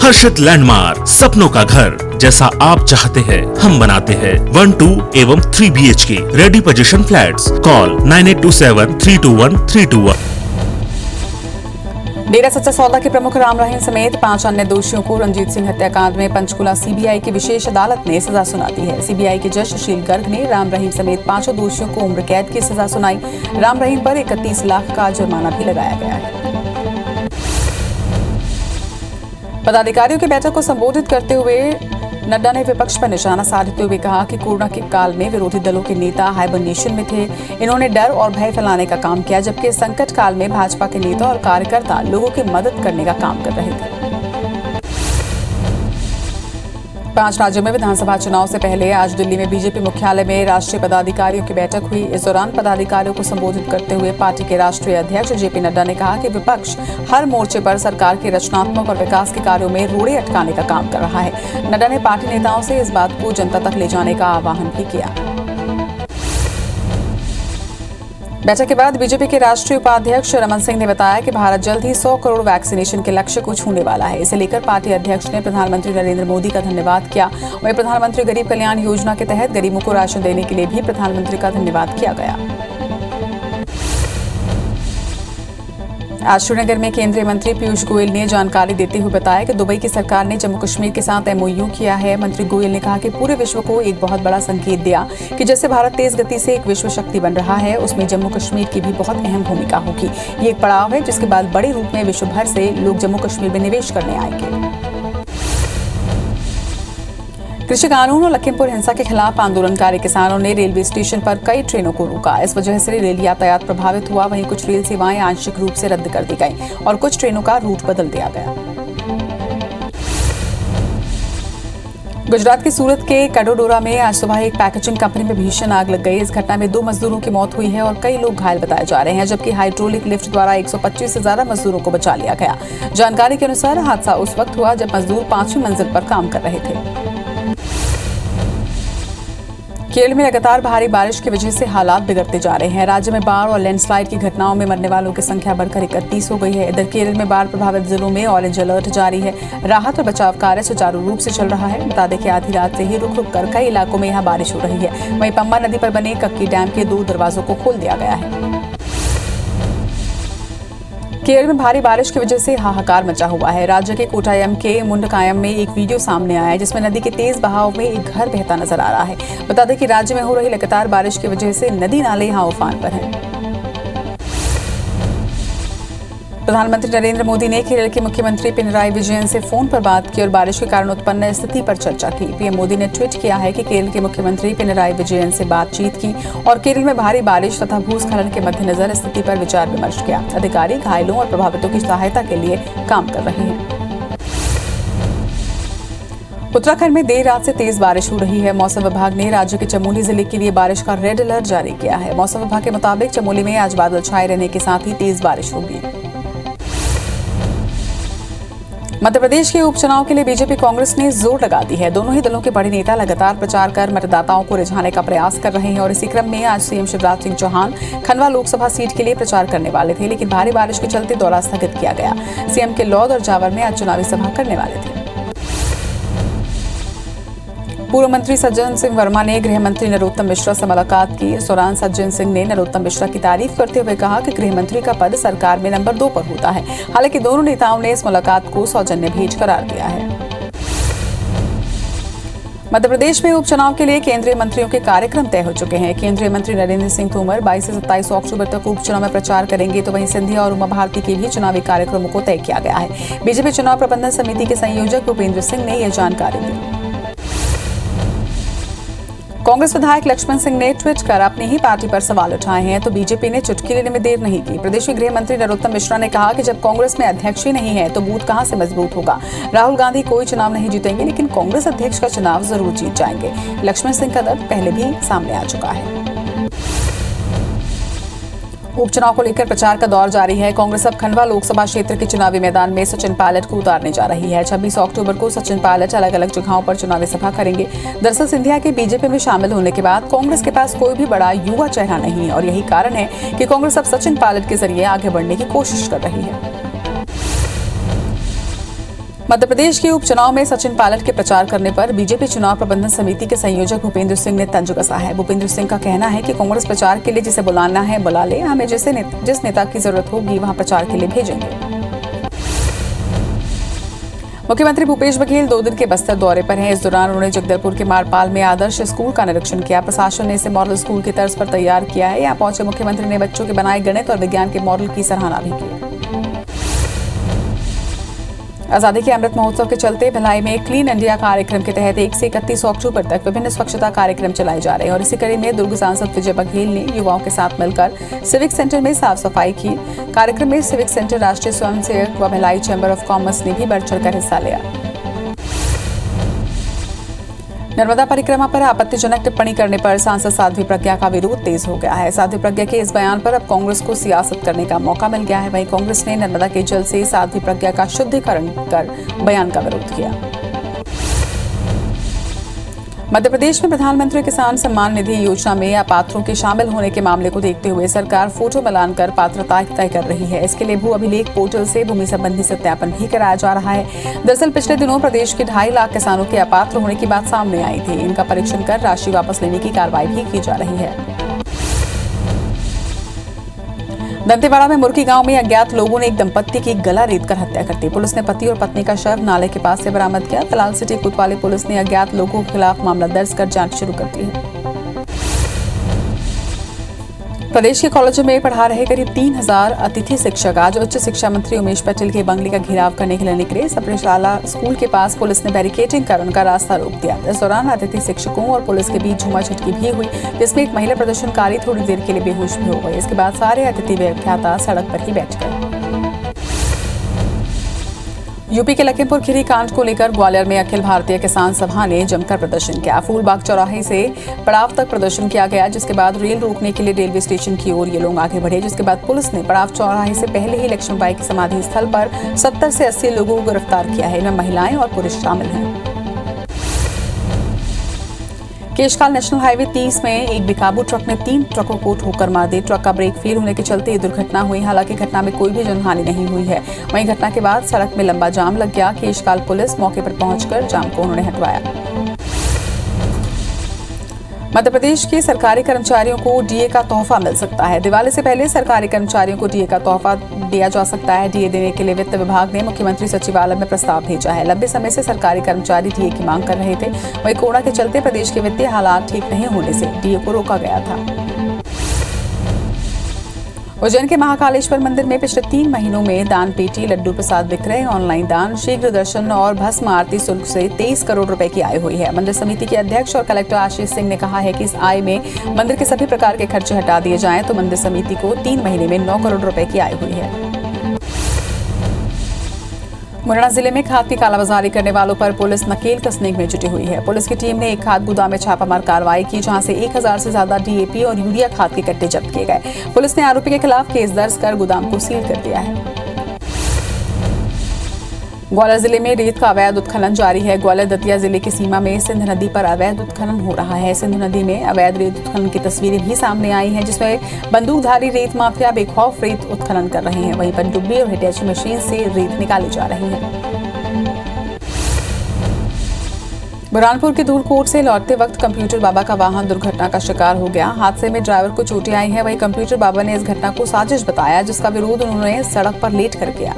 हर्षित landmark, सपनों का घर जैसा आप चाहते हैं हम बनाते हैं। 1, 2 एवं 3 BHK ready position flats. Call 9827321321। डेरा सच्चा सौदा के प्रमुख राम रहीम समेत 5 अन्य दोषियों को रंजीत सिंह हत्याकांड में पंचकुला सीबीआई की विशेष अदालत ने सजा सुना दी है। सीबीआई के जज सुशील गर्ग ने राम रहीम समेत 5 दोषियों को उम्र कैद की सजा सुनाई। राम रहीम पर 31 लाख का जुर्माना भी लगाया गया है। पदाधिकारियों की बैठक को संबोधित करते हुए नड्डा ने विपक्ष पर निशाना साधते हुए कहा कि कोरोना के काल में विरोधी दलों के नेता हाइबरनेशन में थे। इन्होंने डर और भय फैलाने का काम किया, जबकि संकट काल में भाजपा के नेता और कार्यकर्ता लोगों की मदद करने का काम कर रहे थे। 5 राज्यों में विधानसभा चुनाव से पहले आज दिल्ली में बीजेपी मुख्यालय में राष्ट्रीय पदाधिकारियों की बैठक हुई। इस दौरान पदाधिकारियों को संबोधित करते हुए पार्टी के राष्ट्रीय अध्यक्ष जेपी नड्डा ने कहा कि विपक्ष हर मोर्चे पर सरकार के रचनात्मक और विकास के कार्यों में रोड़े अटकाने का काम कर रहा है। नड्डा ने पार्टी नेताओं से इस बात को जनता तक ले जाने का आह्वान भी किया। बैठक के बाद बीजेपी के राष्ट्रीय उपाध्यक्ष रमन सिंह ने बताया कि भारत जल्द ही 100 करोड़ वैक्सीनेशन के लक्ष्य को छूने वाला है। इसे लेकर पार्टी अध्यक्ष ने प्रधानमंत्री नरेंद्र मोदी का धन्यवाद किया। वहीं प्रधानमंत्री गरीब कल्याण योजना के तहत गरीबों को राशन देने के लिए भी प्रधानमंत्री का धन्यवाद किया गया। आज श्रीनगर में केंद्रीय मंत्री पीयूष गोयल ने जानकारी देते हुए बताया कि दुबई की सरकार ने जम्मू कश्मीर के साथ MOU किया है। मंत्री गोयल ने कहा कि पूरे विश्व को एक बहुत बड़ा संकेत दिया कि जैसे भारत तेज गति से एक विश्व शक्ति बन रहा है, उसमें जम्मू कश्मीर की भी बहुत अहम भूमिका होगी। ये एक पड़ाव है जिसके बाद बड़े रूप में विश्व भर से लोग जम्मू कश्मीर में निवेश करने आएंगे। कृषि कानून और लखीमपुर हिंसा के खिलाफ आंदोलनकारी किसानों ने रेलवे स्टेशन पर कई ट्रेनों को रोका। इस वजह से रेल यातायात प्रभावित हुआ। वहीं कुछ रेल सेवाएं आंशिक रूप से रद्द कर दी गई और कुछ ट्रेनों का रूट बदल दिया गया। गुजरात के सूरत के कडोडोरा में आज सुबह एक पैकेजिंग कंपनी में भीषण आग लग गई। इस घटना में 2 मजदूरों की मौत हुई है और कई लोग घायल बताए जा रहे हैं, जबकि हाइड्रोलिक लिफ्ट द्वारा 125 से ज्यादा मजदूरों को बचा लिया गया। जानकारी के अनुसार हादसा उस वक्त हुआ जब मजदूर 5वीं मंजिल पर काम कर रहे थे। केरल में लगातार भारी बारिश की वजह से हालात बिगड़ते जा रहे हैं। राज्य में बाढ़ और लैंडस्लाइड की घटनाओं में मरने वालों की संख्या बढ़कर 31 हो गई है। इधर केरल में बाढ़ प्रभावित जिलों में ऑरेंज अलर्ट जारी है। राहत और बचाव कार्य सुचारू रूप से चल रहा है। बता दें कि आधी रात से ही रुक रुक कर कई इलाकों में यहां बारिश हो रही है। वहीं पंबा नदी पर बने कक्की डैम के 2 दरवाजों को खोल दिया गया है। केरल में भारी बारिश की वजह से हाहाकार मचा हुआ है। राज्य के कोट्टायम के मुंडकायम में एक वीडियो सामने आया है जिसमें नदी के तेज बहाव में एक घर बहता नजर आ रहा है। बता दें कि राज्य में हो रही लगातार बारिश की वजह से नदी नाले यहां उफान पर हैं। प्रधानमंत्री नरेंद्र मोदी ने केरल के मुख्यमंत्री पिनराई विजयन से फोन पर बात की और बारिश के कारण उत्पन्न स्थिति पर चर्चा की। पीएम मोदी ने ट्वीट किया है कि केरल के मुख्यमंत्री पिनराई विजयन से बातचीत की और केरल में भारी बारिश तथा भूस्खलन के मद्देनजर स्थिति पर विचार विमर्श किया। अधिकारी घायलों और प्रभावितों की सहायता के लिए काम कर रहे हैं। उत्तराखंड में देर रात से तेज बारिश हो रही है। मौसम विभाग ने राज्य के चमोली जिले के लिए बारिश का रेड अलर्ट जारी किया है। मौसम विभाग के मुताबिक चमोली में आज बादल छाए रहने के साथ ही तेज बारिश होगी। मध्य प्रदेश के उपचुनाव के लिए बीजेपी कांग्रेस ने जोर लगा दी है। दोनों ही दलों के बड़े नेता लगातार प्रचार कर मतदाताओं को रिझाने का प्रयास कर रहे हैं और इसी क्रम में आज सीएम शिवराज सिंह चौहान खंडवा लोकसभा सीट के लिए प्रचार करने वाले थे, लेकिन भारी बारिश के चलते दौरा स्थगित किया गया। सीएम के लौद और जावर में आज चुनावी सभा करने वाले थे। पूर्व मंत्री सज्जन सिंह वर्मा ने गृह मंत्री नरोत्तम मिश्रा से मुलाकात की। इस दौरान सज्जन सिंह ने नरोत्तम मिश्रा की तारीफ करते हुए कहा कि गृह मंत्री का पद सरकार में नंबर 2 पर होता है। हालांकि दोनों नेताओं ने इस मुलाकात को सौजन्य भेंट करार दिया है। मध्य प्रदेश में उपचुनाव के लिए केंद्रीय मंत्रियों के कार्यक्रम तय हो चुके हैं। केंद्रीय मंत्री नरेंद्र सिंह तोमर 22 से 27 अक्टूबर तक उपचुनाव में प्रचार करेंगे, तो वहीं सिंधिया और उमा भारती के भी चुनावी कार्यक्रमों को तय किया गया है। बीजेपी चुनाव प्रबंधन समिति के संयोजक भूपेंद्र सिंह ने यह जानकारी दी। कांग्रेस विधायक लक्ष्मण सिंह ने ट्वीट कर अपनी ही पार्टी पर सवाल उठाए हैं, तो बीजेपी ने चुटकी लेने में देर नहीं की। प्रदेश के गृह मंत्री नरोत्तम मिश्रा ने कहा कि जब कांग्रेस में अध्यक्ष ही नहीं है तो बूथ कहां से मजबूत होगा। राहुल गांधी कोई चुनाव नहीं जीतेंगे, लेकिन कांग्रेस अध्यक्ष का चुनाव जरूर जीत जाएंगे। लक्ष्मण सिंह का दर्द पहले भी सामने आ चुका है। उपचुनाव को लेकर प्रचार का दौर जारी है। कांग्रेस अब खंडवा लोकसभा क्षेत्र के चुनावी मैदान में सचिन पायलट को उतारने जा रही है। 26 अक्टूबर को सचिन पायलट अलग अलग जगहों पर चुनावी सभा करेंगे। दरअसल सिंधिया के बीजेपी में शामिल होने के बाद कांग्रेस के पास कोई भी बड़ा युवा चेहरा नहीं है और यही कारण है कि कांग्रेस अब सचिन पायलट के जरिए आगे बढ़ने की कोशिश कर रही है। मध्य प्रदेश के उपचुनाव में सचिन पायलट के प्रचार करने पर बीजेपी चुनाव प्रबंधन समिति के संयोजक भूपेंद्र सिंह ने तंज कसा है। भूपेंद्र सिंह का कहना है कि कांग्रेस प्रचार के लिए जिसे बुलाना है बुला ले, हमें जिस नेता की जरूरत होगी वहां प्रचार के लिए भेजेंगे। मुख्यमंत्री भूपेश बघेल 2 दिन के बस्तर दौरे पर हैं। इस दौरान उन्होंने जगदलपुर के मारपाल में आदर्श स्कूल का निरीक्षण किया। प्रशासन ने इसे मॉडल स्कूल की तर्ज पर तैयार किया है। यहाँ पहुंचे मुख्यमंत्री ने बच्चों के बनाए गणित और विज्ञान के मॉडल की सराहना भी की। आजादी के अमृत महोत्सव के चलते भिलाई में क्लीन इंडिया कार्यक्रम के तहत 1 से 31 अक्टूबर तक विभिन्न स्वच्छता कार्यक्रम चलाए जा रहे हैं और इसी कड़ी में दुर्ग सांसद विजय बघेल ने युवाओं के साथ मिलकर सिविक सेंटर में साफ सफाई की। कार्यक्रम में सिविक सेंटर, राष्ट्रीय स्वयंसेवक व भिलाई चैंबर ऑफ कॉमर्स ने भी बढ़ चढ़कर हिस्सा लिया। नर्मदा परिक्रमा पर आपत्तिजनक टिप्पणी करने पर सांसद साध्वी प्रज्ञा का विरोध तेज हो गया है। साध्वी प्रज्ञा के इस बयान पर अब कांग्रेस को सियासत करने का मौका मिल गया है। वहीं कांग्रेस ने नर्मदा के जल से साध्वी प्रज्ञा का शुद्धिकरण कर बयान का विरोध किया। मध्य प्रदेश में प्रधानमंत्री किसान सम्मान निधि योजना में अपात्रों के शामिल होने के मामले को देखते हुए सरकार फोटो मिलान कर पात्रता तय कर रही है। इसके लिए भू अभिलेख पोर्टल से भूमि संबंधी सत्यापन भी कराया जा रहा है। दरअसल पिछले दिनों प्रदेश के 2.5 लाख किसानों के अपात्र होने की बात सामने आई थी। इनका परीक्षण कर राशि वापस लेने की कार्रवाई भी की जा रही है। दंतेवाड़ा में मुर्की गांव में अज्ञात लोगों ने एक दंपत्ति की गला रेतकर हत्या कर दी। पुलिस ने पति और पत्नी का शव नाले के पास से बरामद किया। फिलहाल सिटी कोतवाली पुलिस ने अज्ञात लोगों के खिलाफ मामला दर्ज कर जांच शुरू कर दी है। प्रदेश के कॉलेजों में पढ़ा रहे करीब 3000 अतिथि शिक्षक आज उच्च शिक्षा मंत्री उमेश पटेल के बंगले का घेराव करने के लिए निकले। सप्रेशाला स्कूल के पास पुलिस ने बैरिकेडिंग कर उनका रास्ता रोक दिया। इस दौरान अतिथि शिक्षकों और पुलिस के बीच झूमाझटकी भी हुई, जिसमें एक महिला प्रदर्शनकारी थोड़ी देर के लिए बेहोश भी हो गई। इसके बाद सारे अतिथि व्याख्याता सड़क पर ही बैठ गए। यूपी के लखीमपुर खीरी कांड को लेकर ग्वालियर में अखिल भारतीय किसान सभा ने जमकर प्रदर्शन किया। फूलबाग चौराहे से पड़ाव तक प्रदर्शन किया गया, जिसके बाद रेल रोकने के लिए रेलवे स्टेशन की ओर ये लोग आगे बढ़े, जिसके बाद पुलिस ने पड़ाव चौराहे से पहले ही लक्ष्मीबाई की समाधि स्थल पर 70 से 80 लोगों को गिरफ्तार किया है। इनमें महिलाएं और पुरुष शामिल हैं। केशकाल नेशनल हाईवे 30 में एक बेकाबू ट्रक ने 3 ट्रकों को ठोकर मार दी। ट्रक का ब्रेक फेल होने के चलते ये दुर्घटना हुई। हालांकि घटना में कोई भी जनहानि नहीं हुई है। वहीं घटना के बाद सड़क में लंबा जाम लग गया। केशकाल पुलिस मौके पर पहुंचकर जाम को उन्होंने हटवाया। मध्य प्रदेश के सरकारी कर्मचारियों को डीए का तोहफा मिल सकता है। दिवाली से पहले सरकारी कर्मचारियों को डीए का तोहफा दिया जा सकता है। डीए देने के लिए वित्त विभाग ने मुख्यमंत्री सचिवालय में प्रस्ताव भेजा है। लंबे समय से सरकारी कर्मचारी डीए की मांग कर रहे थे। वहीं कोरोना के चलते प्रदेश के वित्तीय हालात ठीक नहीं होने से डीए को रोका गया था। उज्जैन के महाकालेश्वर मंदिर में पिछले 3 महीनों में दान पेटी, लड्डू प्रसाद बिक रहे। ऑनलाइन दान, शीघ्र दर्शन और भस्म आरती शुल्क से 23 करोड़ रुपए की आय हुई है। मंदिर समिति के अध्यक्ष और कलेक्टर आशीष सिंह ने कहा है कि इस आय में मंदिर के सभी प्रकार के खर्चे हटा दिए जाएं तो मंदिर समिति को 3 महीने में 9 करोड़ रुपए की आय हुई है। मुरैना जिले में खाद की कालाबाजारी करने वालों पर पुलिस नकेल कसने में जुटी हुई है। पुलिस की टीम ने एक खाद गोदाम में छापामार कार्रवाई की, जहां से 1000 से ज्यादा डीएपी और यूरिया खाद के कट्टे जब्त किए गए। पुलिस ने आरोपी के खिलाफ केस दर्ज कर गोदाम को सील कर दिया है। ग्वालियर जिले में रेत का अवैध उत्खनन जारी है। ग्वालियर दतिया जिले की सीमा में सिंध नदी पर अवैध उत्खनन हो रहा है। सिंध नदी में अवैध रेत उत्खनन की तस्वीरें भी सामने आई हैं, जिसमें बंदूकधारी रेत माफिया बेखौफ रेत उत्खनन कर रहे हैं। वहीं पनडुब्बी और हिटैची मशीन से रेत निकाली जा रही है। बुरहानपुर के धूलकोट से लौटते वक्त कंप्यूटर बाबा का वाहन दुर्घटना का शिकार हो गया। हादसे में ड्राइवर को चोटें आई हैं। वहीं कंप्यूटर बाबा ने इस घटना को साजिश बताया, जिसका विरोध उन्होंने सड़क पर लेट कर किया।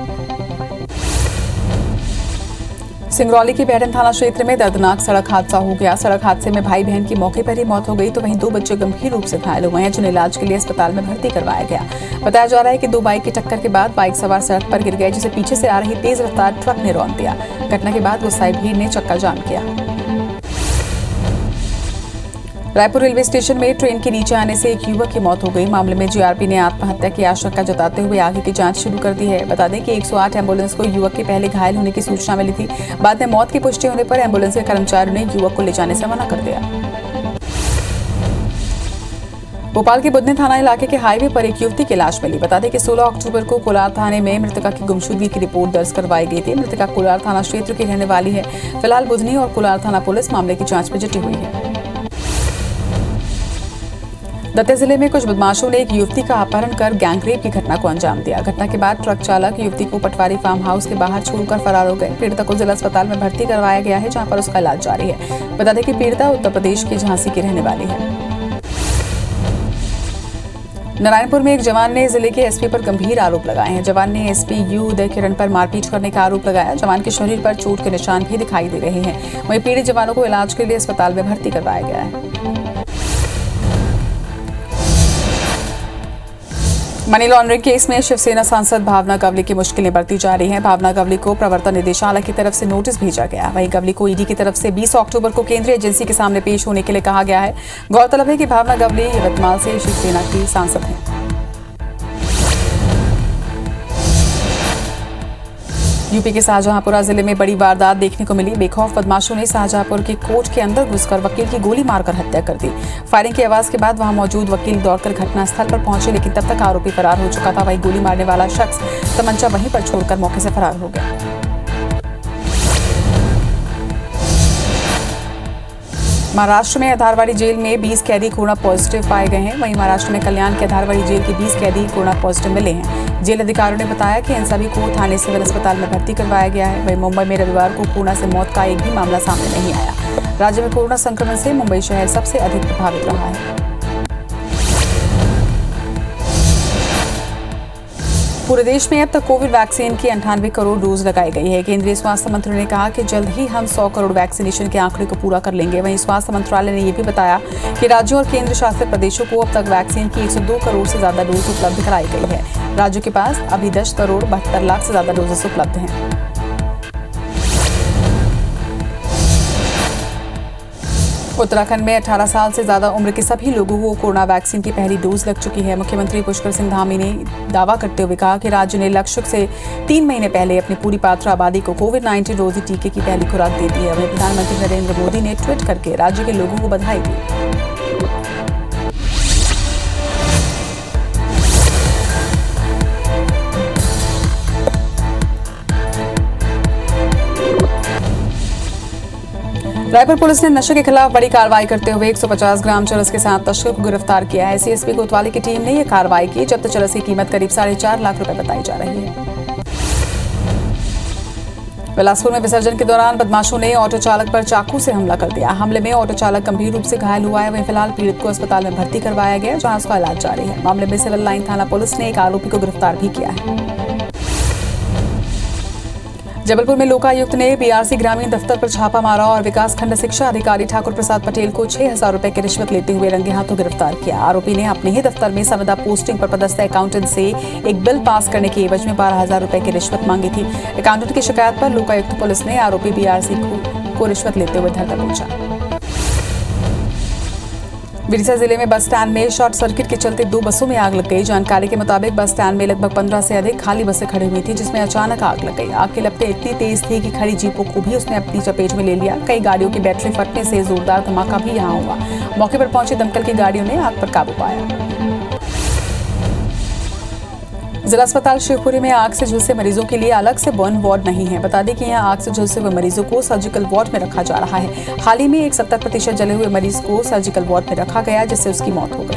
सिंगरौली के बैरन थाना क्षेत्र में दर्दनाक सड़क हादसा हो गया। सड़क हादसे में भाई बहन की मौके पर ही मौत हो गई, तो वहीं 2 बच्चे गंभीर रूप से घायल हुए हैं, जिन्हें इलाज के लिए अस्पताल में भर्ती करवाया गया। बताया जा रहा है कि 2 बाइक की टक्कर के बाद बाइक सवार सड़क पर गिर गए, जिसे पीछे से आ रही तेज रफ्तार ट्रक ने रौंद दिया। घटना के बाद गुस्साई भीड़ ने चक्का जाम किया। रायपुर रेलवे स्टेशन में ट्रेन के नीचे आने से एक युवक की मौत हो गई। मामले में जीआरपी ने आत्महत्या की आशंका जताते हुए आगे की जांच शुरू कर दी है। बता दें कि 108 एम्बुलेंस को युवक के पहले घायल होने की सूचना मिली थी। बाद में मौत की पुष्टि होने पर एम्बुलेंस के कर्मचारियों ने युवक को ले जाने से मना कर दिया। भोपाल के बुधनी थाना इलाके के हाईवे पर एक युवती की लाश मिली। बता दें कि 16 अक्टूबर को कोलार थाने में मृतका की गुमशुदगी की रिपोर्ट दर्ज करवाई गई थी। मृतका कोलार थाना क्षेत्र की रहने वाली है। फिलहाल बुधनी और कोलार थाना पुलिस मामले की जांच में जुटी हुई है। दतिया जिले में कुछ बदमाशों ने एक युवती का अपहरण कर गैंगरेप की घटना को अंजाम दिया। घटना के बाद ट्रक चालक युवती को पटवारी फार्म हाउस के बाहर छोड़कर फरार हो गए। पीड़िता को जिला अस्पताल में भर्ती करवाया गया है, जहां पर उसका इलाज जारी है। बता दें कि पीड़िता उत्तर प्रदेश के झांसी की रहने वाली है। नारायणपुर में एक जवान ने जिले के एसपी पर गंभीर आरोप लगाए हैं। जवान ने एसपी यू उदय किरण पर मारपीट करने का आरोप लगाया। जवान के शरीर पर चोट के निशान भी दिखाई दे रहे हैं। वहीं पीड़ित जवानों को इलाज के लिए अस्पताल में भर्ती करवाया गया है। मनी लॉन्ड्रिंग केस में शिवसेना सांसद भावना गवली की मुश्किलें बढ़ती जा रही हैं। भावना गवली को प्रवर्तन निदेशालय की तरफ से नोटिस भेजा गया। वहीं गवली को ईडी की तरफ से 20 अक्टूबर को केंद्रीय एजेंसी के सामने पेश होने के लिए कहा गया है। गौरतलब है कि भावना गवली यवतमाल से शिवसेना की सांसद हैं। यूपी के शाहजहांपुरा जिले में बड़ी वारदात देखने को मिली। बेखौफ बदमाशों ने शाहजहांपुर के कोर्ट के अंदर घुसकर वकील की गोली मारकर हत्या कर दी। फायरिंग की आवाज के बाद वहां मौजूद वकील दौड़कर घटनास्थल पर पहुंचे, लेकिन तब तक आरोपी फरार हो चुका था। वहीं गोली मारने वाला शख्स तमंचा वहीं पर छोड़कर मौके से फरार हो गया। महाराष्ट्र में धारवाड़ी जेल में 20 कैदी कोरोना पॉजिटिव पाए गए हैं। वहीं महाराष्ट्र में कल्याण के धारवाड़ी जेल के 20 कैदी कोरोना पॉजिटिव मिले हैं। जेल अधिकारियों ने बताया कि इन सभी को थाने सिविल अस्पताल में भर्ती करवाया गया है। वहीं मुंबई में रविवार को कोरोना से मौत का एक भी मामला सामने नहीं आया। राज्य में कोरोना संक्रमण से मुंबई शहर सबसे अधिक प्रभावित रहा है। पूरे देश में अब तक कोविड वैक्सीन की 98 करोड़ डोज लगाई गई है। केंद्रीय स्वास्थ्य मंत्री ने कहा कि जल्द ही हम 100 करोड़ वैक्सीनेशन के आंकड़े को पूरा कर लेंगे। वहीं स्वास्थ्य मंत्रालय ने यह भी बताया कि राज्यों और केंद्र शासित प्रदेशों को अब तक वैक्सीन की 102 करोड़ से ज्यादा डोज उपलब्ध कराई गई है। राज्यों के पास अभी 10 करोड़ 72 लाख से ज्यादा डोजेस उपलब्ध हैं। उत्तराखंड में 18 साल से ज्यादा उम्र के सभी लोगों को कोरोना वैक्सीन की पहली डोज लग चुकी है। मुख्यमंत्री पुष्कर सिंह धामी ने दावा करते हुए कहा कि राज्य ने लक्ष्य से 3 महीने पहले अपनी पूरी पात्र आबादी को कोविड-19 रोधी टीके की पहली खुराक दे दी है। वहीं प्रधानमंत्री नरेंद्र मोदी ने ट्वीट करके राज्य के लोगों को बधाई दी। रायपुर पुलिस ने नशे के खिलाफ बड़ी कार्रवाई करते हुए 150 ग्राम चरस के साथ तस्कर को गिरफ्तार किया है। सीएसपी कोतवाली की टीम ने यह कार्रवाई की। जब्त चरस की कीमत करीब 4.5 लाख रुपए बताई जा रही है। बिलासपुर में विसर्जन के दौरान बदमाशों ने ऑटो चालक पर चाकू से हमला कर दिया। हमले में ऑटो चालक गंभीर रूप से घायल हुआ है। वहीं फिलहाल पीड़ित को अस्पताल में भर्ती करवाया गया, जहां उसका इलाज जारी है। मामले में सिविल लाइन थाना पुलिस ने एक आरोपी को गिरफ्तार भी किया है। जबलपुर में लोकायुक्त ने बीआरसी ग्रामीण दफ्तर पर छापा मारा और विकासखंड शिक्षा अधिकारी ठाकुर प्रसाद पटेल को 6,000 रुपए की रिश्वत लेते हुए रंगे हाथों गिरफ्तार किया। आरोपी ने अपने ही दफ्तर में संविदा पोस्टिंग पर पदस्थ अकाउंटेंट से एक बिल पास करने के एवज में 12,000 रुपए की रिश्वत मांगी थी। अकाउंटेंट की शिकायत पर लोकायुक्त पुलिस ने आरोपी बीआरसी को रिश्वत लेते हुए धर दबोचा। विदिशा जिले में बस स्टैंड में शॉर्ट सर्किट के चलते 2 बसों में आग लग गई। जानकारी के मुताबिक बस स्टैंड में लगभग 15 से अधिक खाली बसें खड़ी हुई थी, जिसमें अचानक आग लग गई। आग की लपटें इतनी तेज थी कि खड़ी जीपों को भी उसने अपनी चपेट में ले लिया। कई गाड़ियों की बैटरी फटने से जोरदार धमाका भी यहां हुआ। मौके पर पहुंची दमकल की गाड़ियों ने आग पर काबू पाया। जिला अस्पताल शिवपुरी में आग से झुलसे मरीजों के लिए अलग से बर्न वार्ड नहीं है। बता दें कि यहां आग से झुलसे हुए मरीजों को सर्जिकल वार्ड में रखा जा रहा है। हाल ही में एक 70% जले हुए मरीज को सर्जिकल वार्ड में रखा गया, जिससे उसकी मौत हो गई।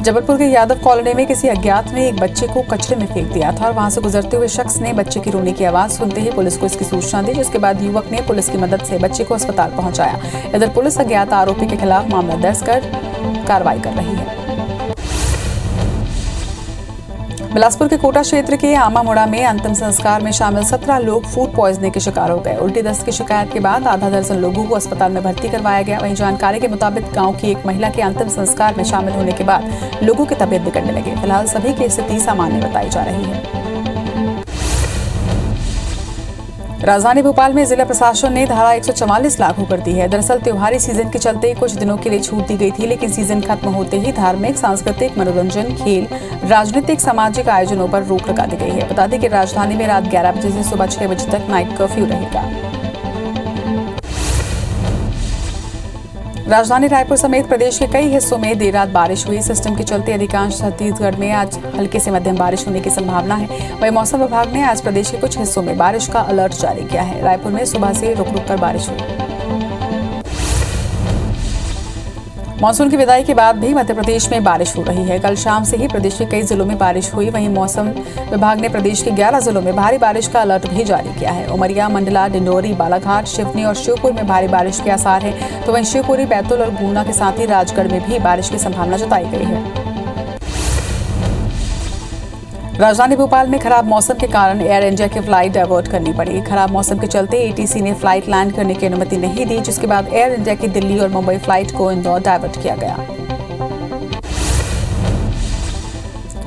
जबलपुर के यादव कॉलोनी में किसी अज्ञात ने एक बच्चे को कचरे में फेंक दिया था और वहां से गुजरते हुए शख्स ने बच्चे की रोने की आवाज सुनते ही पुलिस को इसकी सूचना दी, जिसके बाद युवक ने पुलिस की मदद से बच्चे को अस्पताल पहुंचाया। इधर पुलिस अज्ञात आरोपी के खिलाफ मामला दर्ज कर कार्रवाई कर रही है। बिलासपुर के कोटा क्षेत्र के आमामुड़ा में अंतिम संस्कार में शामिल 17 लोग फूड पॉइजनिंग के शिकार हो गए। उल्टी दस्त की शिकायत के बाद आधा दर्जन लोगों को अस्पताल में भर्ती करवाया गया। वहीं जानकारी के मुताबिक गांव की एक महिला के अंतिम संस्कार में शामिल होने के बाद लोगों की तबीयत बिगड़ने लगी। फिलहाल सभी की स्थिति सामान्य बताई जा रही है। राजधानी भोपाल में जिला प्रशासन ने धारा 144 लागू कर दी है। दरअसल त्योहारी सीजन के चलते कुछ दिनों के लिए छूट दी गई थी, लेकिन सीजन खत्म होते ही धार्मिक, सांस्कृतिक, मनोरंजन, खेल, राजनीतिक, सामाजिक आयोजनों पर रोक लगा दी गई है। बता दें कि राजधानी में रात 11 बजे से सुबह 6 बजे तक नाइट कर्फ्यू रहेगा। राजधानी रायपुर समेत प्रदेश के कई हिस्सों में देर रात बारिश हुई। सिस्टम के चलते अधिकांश छत्तीसगढ़ में आज हल्के से मध्यम बारिश होने की संभावना है। वहीं मौसम विभाग ने आज प्रदेश के कुछ हिस्सों में बारिश का अलर्ट जारी किया है। रायपुर में सुबह से रुक रुक कर बारिश हुई। मानसून की विदाई के बाद भी मध्य प्रदेश में बारिश हो रही है। कल शाम से ही प्रदेश के कई जिलों में बारिश हुई। वहीं मौसम विभाग ने प्रदेश के 11 जिलों में भारी बारिश का अलर्ट भी जारी किया है। उमरिया, मंडला, डिंडोरी, बालाघाट, सिवनी और शिवपुर में भारी बारिश के आसार है, तो वहीं शिवपुरी, बैतूल और गुना के साथ ही राजगढ़ में भी बारिश की संभावना जताई गई है। राजधानी भोपाल में खराब मौसम के कारण एयर इंडिया की फ्लाइट डाइवर्ट करनी पड़ी। खराब मौसम के चलते एटीसी ने फ्लाइट लैंड करने की अनुमति नहीं दी, जिसके बाद एयर इंडिया की दिल्ली और मुंबई फ्लाइट को इंदौर डाइवर्ट किया गया।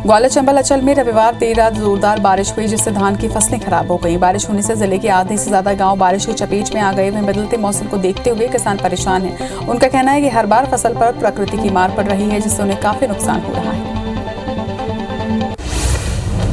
ग्वालियर, चंबल, अंचल में रविवार देर रात जोरदार बारिश हुई, जिससे धान की फसलें खराब हो गई। बारिश होने से जिले के आधे से ज्यादा गांव बारिश की चपेट में आ गए। वहीं बदलते मौसम को देखते हुए किसान परेशान हैं। उनका कहना है कि हर बार फसल पर प्रकृति की मार पड़ रही है, जिससे उन्हें काफी नुकसान हो रहा है।